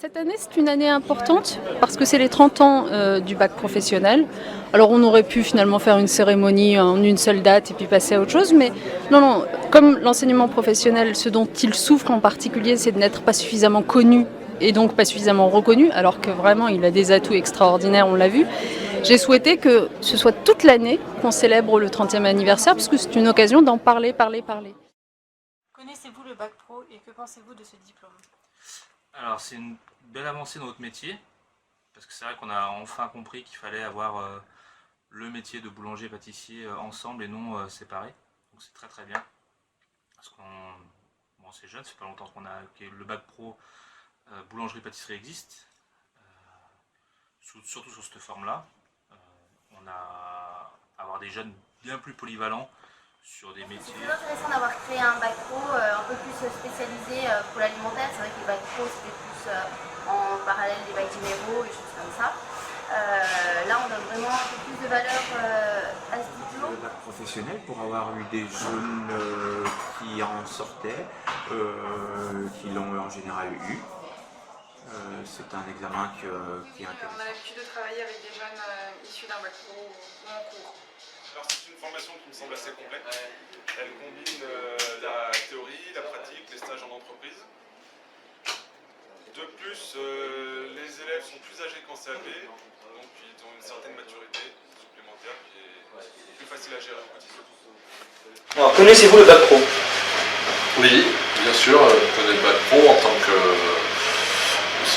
Cette année, c'est une année importante parce que c'est les 30 ans du bac professionnel. Alors on aurait pu finalement faire une cérémonie en une seule date et puis passer à autre chose, mais non, comme l'enseignement professionnel, ce dont il souffre en particulier, c'est de n'être pas suffisamment connu et donc pas suffisamment reconnu, alors que vraiment il a des atouts extraordinaires, on l'a vu. J'ai souhaité que ce soit toute l'année qu'on célèbre le 30e anniversaire, parce que c'est une occasion d'en parler. Connaissez-vous le bac pro et que pensez-vous de ce diplôme? Alors c'est une belle avancée dans notre métier, parce que c'est vrai qu'on a enfin compris qu'il fallait avoir le métier de boulanger-pâtissier ensemble et non séparé. Donc c'est très très bien, parce qu'on c'est jeune, c'est pas longtemps que le bac pro boulangerie-pâtisserie existe, surtout sur cette forme-là. On a avoir des jeunes bien plus polyvalents sur des métiers. C'est très intéressant d'avoir créé un bac pro un peu plus spécialisé pour l'alimentaire. C'est vrai que les bacs pro c'était plus en parallèle des bacs généraux et choses comme ça. Là on donne vraiment un peu plus de valeur à ce diplôme. Le bac professionnel pour avoir eu des jeunes qui en sortaient, qui l'ont en général eu. C'est un examen qui est intéressant. On a l'habitude de travailler avec des jeunes issus d'un bac pro ou en cours. Alors c'est une formation qui me semble assez complète. Elle combine la théorie, la pratique, les stages en entreprise. De plus, les élèves sont plus âgés qu'en CAP, donc ils ont une certaine maturité supplémentaire qui est plus facile à gérer au quotidien. Alors connaissez-vous le bac pro? Oui, bien sûr, je connais le bac pro en tant que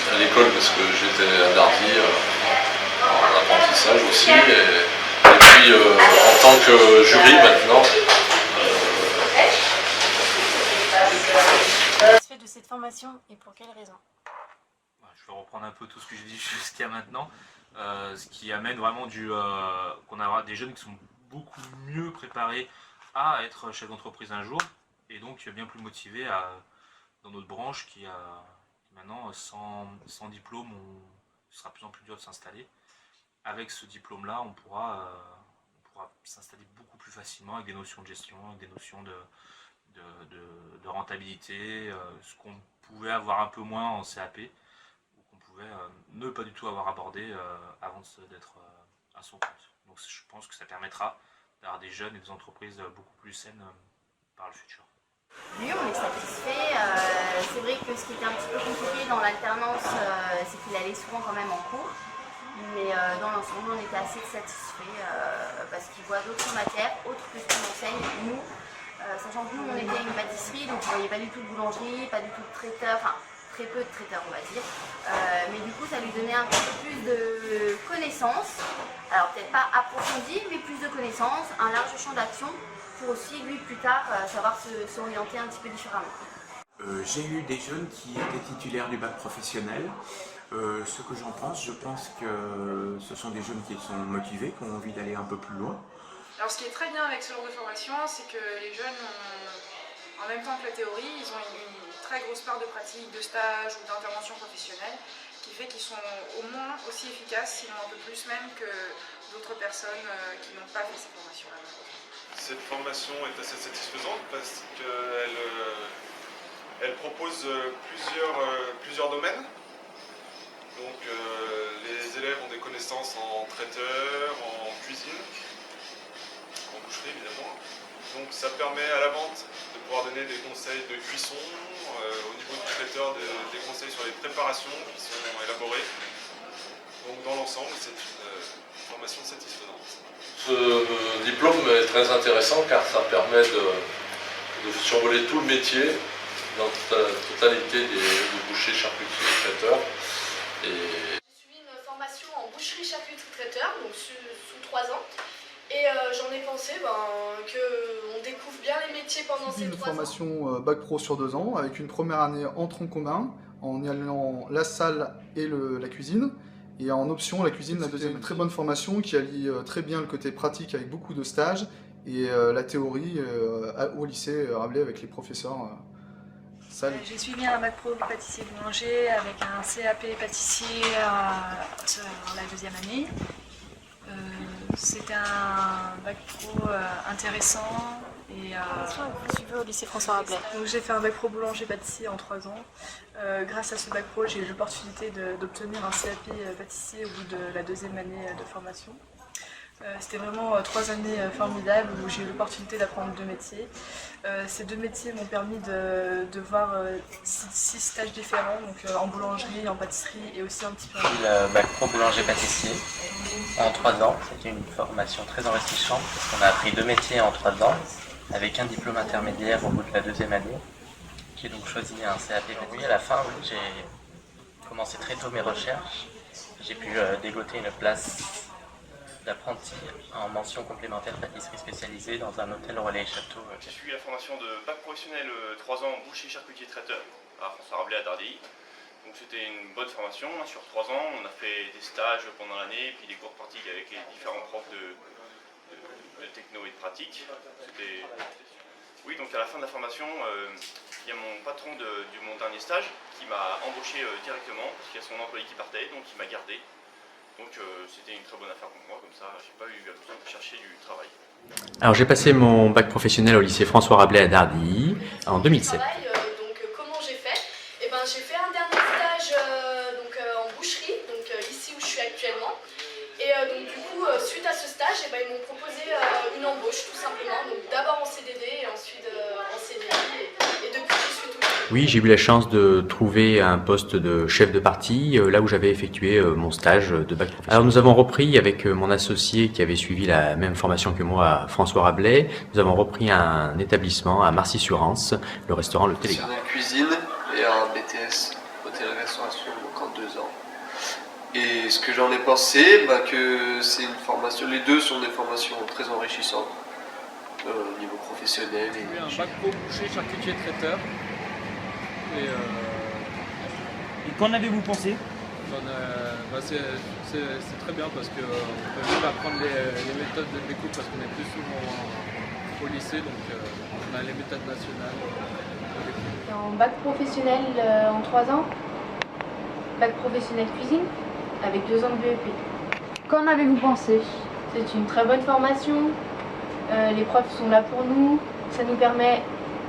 à l'école parce que j'étais à Dardy en apprentissage aussi et puis en tant que jury maintenant. Satisfait de cette formation et pour quelles raisons? Je vais reprendre un peu tout ce que j'ai dit jusqu'à maintenant, ce qui amène vraiment qu'on aura des jeunes qui sont beaucoup mieux préparés à être chef d'entreprise un jour et donc bien plus motivés dans notre branche qui maintenant sans diplôme ce sera de plus en plus dur de s'installer. Avec ce diplôme là on pourra s'installer beaucoup plus facilement avec des notions de gestion, avec des notions de rentabilité, ce qu'on pouvait avoir un peu moins en CAP ou qu'on pouvait ne pas du tout avoir abordé avant d'être à son compte. Donc je pense que ça permettra d'avoir des jeunes et des entreprises beaucoup plus saines par le futur. Oui, on est satisfait. C'est vrai que ce qui était un petit peu compliqué dans l'alternance, c'est qu'il allait souvent quand même en cours. Mais dans l'ensemble, on était assez satisfaits parce qu'il voit d'autres matières, autres que ce qu'on enseigne. Nous, sachant que nous, on était une pâtisserie, donc on ne voyait pas du tout de boulangerie, pas du tout de traiteur, enfin très peu de traiteurs, on va dire. Mais du coup, ça lui donnait un peu plus de connaissances. Alors peut-être pas approfondies, mais plus de connaissances, un large champ d'action pour aussi, lui, plus tard, savoir s'orienter un petit peu différemment. J'ai eu des jeunes qui étaient titulaires du bac professionnel. Ce que je pense que ce sont des jeunes qui sont motivés, qui ont envie d'aller un peu plus loin. Alors ce qui est très bien avec ce genre de formation, c'est que les jeunes, en même temps que la théorie, ils ont une très grosse part de pratique, de stage ou d'intervention professionnelle, qui fait qu'ils sont au moins aussi efficaces, sinon un peu plus même que d'autres personnes qui n'ont pas fait ces formations-là. Cette formation est assez satisfaisante parce qu'elle propose plusieurs domaines. Donc les élèves ont des connaissances en traiteur, en cuisine, en boucherie évidemment. Donc ça permet à la vente de pouvoir donner des conseils de cuisson, au niveau du traiteur des conseils sur les préparations qui sont élaborées. Donc dans l'ensemble c'est une formation satisfaisante. Ce diplôme est très intéressant car ça permet de survoler tout le métier dans la totalité des bouchers, charcutiers, traiteurs. J'ai suivi une formation en boucherie, charcuterie, traiteur, donc sous 3 ans. Et j'en ai pensé qu'on découvre bien les métiers pendant ces 3 ans. Une formation bac pro sur 2 ans, avec une première année en tronc commun, en y allant la salle et la cuisine. Et en option, la cuisine, la deuxième. Une très bonne formation qui allie très bien le côté pratique avec beaucoup de stages et la théorie au lycée Rabelais avec les professeurs. J'ai suivi un bac pro pâtissier boulanger avec un CAP pâtissier la deuxième année. C'était un bac pro intéressant Et vous suivez au lycée François Rabelais. donc j'ai fait un bac pro boulanger-pâtissier en 3 ans. Grâce à ce bac pro, j'ai eu l'opportunité d'obtenir un CAP pâtissier au bout de la 2e année de formation. C'était vraiment 3 années formidables où j'ai eu l'opportunité d'apprendre 2 métiers. Ces 2 métiers m'ont permis de voir 6 stages différents, donc en boulangerie, en pâtisserie et aussi un petit peu en... J'ai eu le bac pro boulanger-pâtissier en 3 ans. C'était une formation très enrichissante parce qu'on a appris 2 métiers en 3 ans avec un diplôme intermédiaire au bout de la 2e année. J'ai donc choisi un CAP pâtisserie. À la fin, j'ai commencé très tôt mes recherches. J'ai pu dégoter une place d'apprenti en mention complémentaire pâtisserie spécialisée dans un hôtel Relais Château. J'ai suivi la formation de bac professionnel 3 ans boucher, charcutier, traiteur à François Rabelais à Dardilly. Donc c'était une bonne formation, sur 3 ans, on a fait des stages pendant l'année, puis des cours pratiques avec les différents profs de techno et de pratique. Oui, donc à la fin de la formation, il y a mon patron de mon dernier stage qui m'a embauché directement, parce qu'il y a son employé qui partait, donc il m'a gardé. Donc c'était une très bonne affaire pour moi, comme ça j'ai pas eu besoin de chercher du travail. Alors j'ai passé mon bac professionnel au lycée François Rabelais à Dardilly en 2007. Donc comment j'ai fait? J'ai fait un dernier stage en boucherie, ici où je suis actuellement. Et donc du coup, suite à ce stage, ils m'ont proposé une embauche tout simplement. Donc d'abord en CDD et ensuite en CDI. Et depuis, j'y suis toujours. Oui, j'ai eu la chance de trouver un poste de chef de partie, là où j'avais effectué mon stage de bac professionnel. Alors nous avons repris avec mon associé qui avait suivi la même formation que moi à François Rabelais, nous avons repris un établissement à Marcy-sur-Anse, le restaurant Le Télégraphe. Cuisine et un BTS hôtellerie-restauration, donc en 2 ans. Et ce que j'en ai pensé, que c'est une formation, les deux sont des formations très enrichissantes au niveau professionnel. J'ai eu un bac pro boucher, charcutier, traiteur. Et qu'en avez-vous pensé? C'est très bien parce qu'on peut même apprendre les méthodes de découpe parce qu'on est plus souvent au lycée, donc on a les méthodes nationales. En bac professionnel en 3 ans, bac professionnel cuisine avec 2 ans de BEP. Qu'en avez-vous pensé? C'est une très bonne formation, les profs sont là pour nous, ça nous permet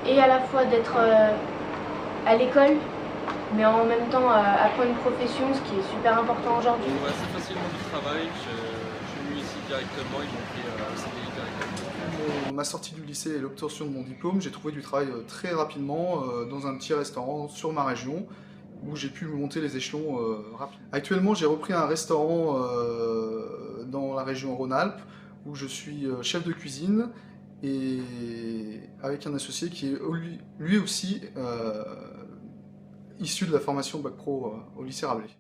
et à la fois d'être à l'école, mais en même temps apprendre une profession, ce qui est super important aujourd'hui. Ouais, c'est facilement du travail, je suis venu ici directement, ils m'ont pris un CDI directement. Ma sortie du lycée et l'obtention de mon diplôme, j'ai trouvé du travail très rapidement dans un petit restaurant sur ma région où j'ai pu monter les échelons rapidement. Actuellement, j'ai repris un restaurant dans la région Rhône-Alpes où je suis chef de cuisine et avec un associé qui est lui aussi issu de la formation Bac Pro au lycée Rabelais.